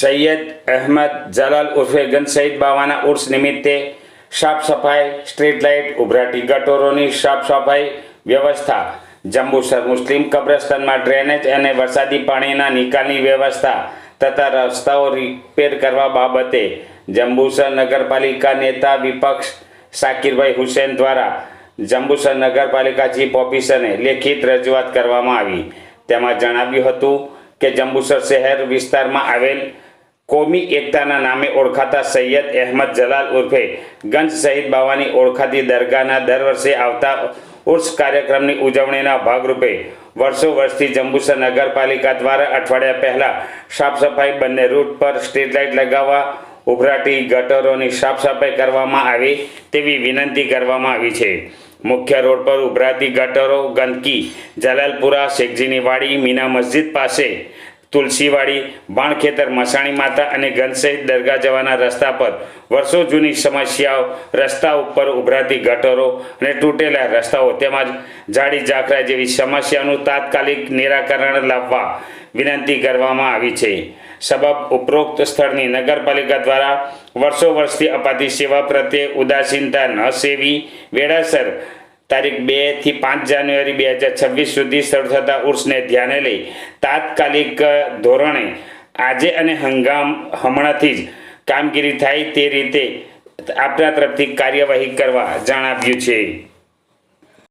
સૈયદ અહેમદ જલાલ ઉર્ફે ગંજ શહીદ બાવાના ઉર્સ નિમિત્તે સાફ સફાઈ, સ્ટ્રીટ લાઇટ, ઉભરાતી ગટોરોની સાફ સફાઈ વ્યવસ્થા, જંબુસર મુસ્લિમ કબ્રસ્તાનમાં ડ્રેનેજ અને વરસાદી પાણીના નિકાલની વ્યવસ્થા તથા રસ્તાઓ રિપેર કરવા બાબતે જંબુસર નગરપાલિકા નેતા વિપક્ષ શાકિરભાઈ હુસેન દ્વારા જંબુસર નગરપાલિકા ચીફ ઓફિસરને લેખિત રજૂઆત કરવામાં આવી। તેમાં જણાવ્યું હતું કે જંબુસર શહેર વિસ્તારમાં આવેલ કોમી એકતાના નામે ઓળખાતા સૈયદ અહેમદ જલાલ ઉર્ફે ગંજ શહીદ બાવાની ઓળખાતી દરગાહના દર વર્ષે આવતા ઉર્સ કાર્યક્રમની ઉજવણીના ભાગરૂપે વર્ષોથી જંબુસર નગરપાલિકા દ્વારા અઠવાડિયા પહેલા સાફ સફાઈ, બંને રૂટ પર સ્ટ્રીટ લાઇટ લગાવવા, ઉભરાતી ગટરોની સાફ સફાઈ કરવામાં આવે તેવી વિનંતી કરવામાં આવી છે। મુખ્ય રોડ પર ઉભરાતી ગટરો, ગંદકી જલાલપુરા, શેખજીની વાડી, મીના મસ્જિદ પાસે, તુલસીવાડી, બાણખેતર, મસાણી માતા અને ગંજ શહીદ દરગાહ જવાના રસ્તા પર વર્ષો જૂની સમસ્યાઓ, રસ્તા ઉપર ઉભરાતી ગટરો અને તૂટેલા રસ્તાઓ તેમજ ઝાડી ઝાકરા જેવી સમસ્યાનું તાત્કાલિક નિરાકરણ લાવવા વિનંતી કરવામાં આવી છે। સબબ ઉપરોક્ત સ્થળની નગરપાલિકા દ્વારા વર્ષોથી અપાતી સેવા પ્રત્યે ઉદાસીનતા ન સેવી વેળાસર તારીખ 2 થી 5 જાન્યુઆરી 2026 સુધી શરૂ થતા ઉર્સને ધ્યાને લઈ તાત્કાલિક ધોરણે આજે અને હમણાંથી જ કામગીરી થાય તે રીતે આપણા તરફથી કાર્યવાહી કરવા જણાવ્યું છે।